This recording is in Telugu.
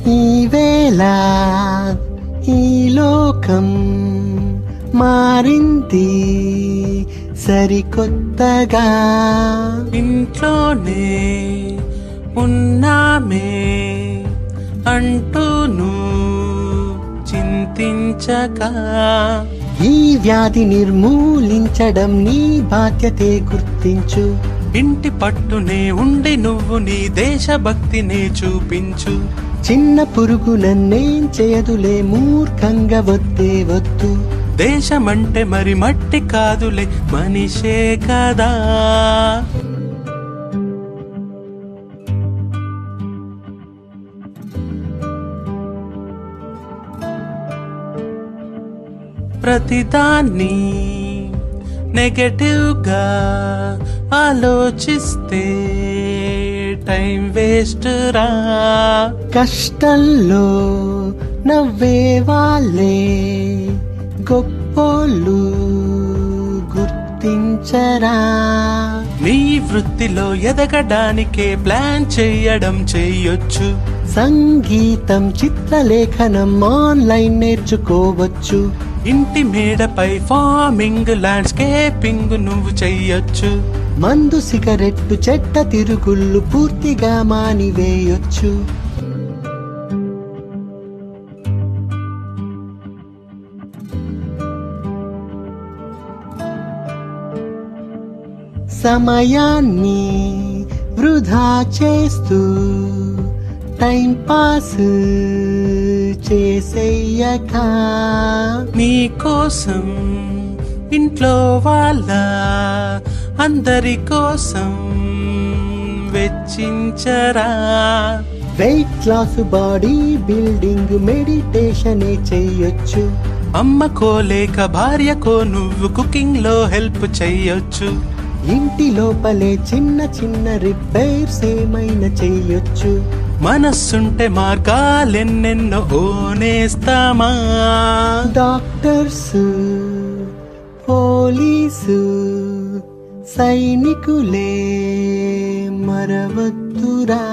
ఈవేళ ఈ లోకం మారింది సరికొత్తగా. ఇంట్లోనే ఉన్నామే అంటూను చింతించగా. ఈ వ్యాధి నిర్మూలించడం నీ బాధ్యతే గుర్తించు. ఇంటి పట్టునే ఉండి నువ్వు నీ దేశభక్తినే చూపించు. చిన్న పురుగు నన్నేం చేయదులే, మూర్ఖంగా వద్దే వద్దు. దేశమంటే మరి మట్టి కాదులే, మనిషే కదా. ప్రతిదాన్ని నెగటివ్ గా ఆలోచిస్తే టైం వేస్ట్ రా. కష్టంలో నవ్వే వాళ్ళే గొప్పోళ్ళు గుర్తించరా. నీ వృత్తిలో ఎదగడానికే ప్లాన్ చెయ్యొచ్చు. సంగీతం, చిత్రలేఖనం ఆన్లైన్ నేర్చుకోవచ్చు. ఇంటి మేడపై ఫార్మింగ్, ల్యాండ్స్కేపింగ్ నువ్వు చెయ్యొచ్చు. మందు, సిగరెట్టు, చెడ్డ తిరుగుళ్ళు పూర్తిగా మానివేయొచ్చు. సమయాన్ని వృధా చేస్తూ టైం పాస్ చేసేయక. నీ కోసం ఇంట్లో వాళ్ళ అందరి కోసం వెచ్చించరా. వెయిట్ లాస్, బాడీ బిల్డింగ్, మెడిటేషనే చెయ్యొచ్చు. అమ్మకో లేక భార్యకో నువ్వు కుకింగ్ లో హెల్ప్ చెయ్యొచ్చు. ఇంటి లోపలే చిన్న చిన్న రిపేర్స్ ఏమైనా చెయ్యొచ్చు. మనస్సుంటే మార్గాలెన్నెన్నో ఓనేస్తామా. డాక్టర్స్, పోలీసు, సైనికులే మరవద్దురా.